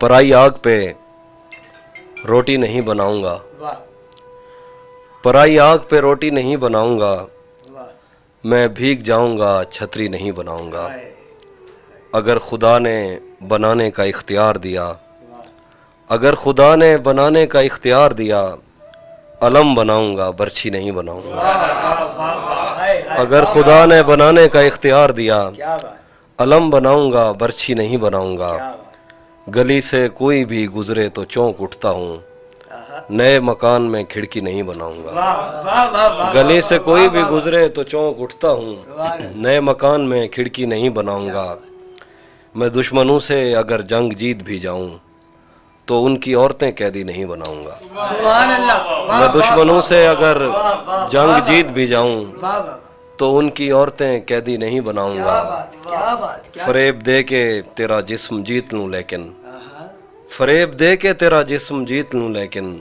पराई आग पे रोटी नहीं बनाऊंगा, वाह पराई आग पे रोटी नहीं बनाऊंगा, वाह मैं भीग जाऊंगा छतरी नहीं बनाऊंगा। हाय, अगर खुदा ने बनाने का इख्तियार दिया, वाह अगर खुदा ने बनाने का इख्तियार दिया, अलम बनाऊंगा बर्छी नहीं बनाऊंगा। वाह वाह वाह वाह, हाय हाय, अगर वाह, खुदा वाह, ने बनाने का इख्तियार दिया, क्या बात, अलम बनाऊंगा बर्छी नहीं बनाऊंगा। क्या बात, गली से कोई भी गुजरे तो चौंक उठता हूँ, आहा, नए मकान में खिड़की नहीं बनाऊंगा। वाह वाह वाह वाह, गली वाह, से वाह, कोई वाह, भी वाह, गुजरे तो चौंक उठता हूँ, सुभान अल्लाह, नए मकान में खिड़की नहीं बनाऊंगा। मैं दुश्मनों से अगर जंग जीत भी जाऊं तो उनकी औरतें कैदी नहीं बनाऊंगा। सुभान अल्लाह, वाह, मैं वाह, दुश्मनों वाह, से अगर वाह, जंग वाह, जीत भी जाऊं वाह वाह, तो उनकी औरतें कैदी नहीं क्या बनाऊंगा। बात, क्या बात, क्या, फरेब दे के तेरा जिस्म जीत लूं लेकिन, आहा, फरेब दे के तेरा जिस्म जीत लूं लेकिन,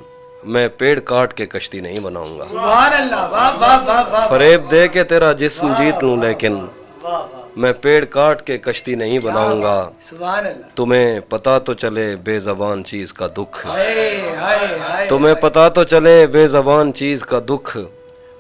मैं पेड़ काट के कश्ती नहीं बनाऊंगा। सुभान अल्लाह, वाह वाह वाह वाह, फरेब दे के तेरा जिस्म जीत लूं लेकिन, वाह वाह, मैं पेड़ काट के कश्ती नहीं बनाऊंगा। सुभान अल्लाह, तुम्हें पता तो चले बेज़बान चीज का दुख, हाय हाय हाय, तुम्हें पता तो चले बेज़बान चीज का दुख,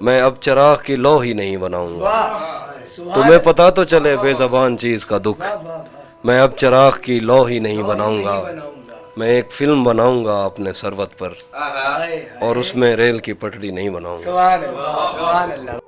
मैं अब चिराग की लौ ही नहीं बनाऊंगा। वाह, सुभान तुम्हें पता तो चले बेज़बान चीज का दुख, वाह वाह वाह, मैं अब चिराग की लौ ही नहीं नहीं बनाऊंगा। बनाऊंगा, मैं एक फिल्म बनाऊंगा अपने सरवत पर हाय हाय, और उसमें रेल की पटरी नहीं बनाऊंगा। सुभान अल्लाह, सुभान अल्लाह।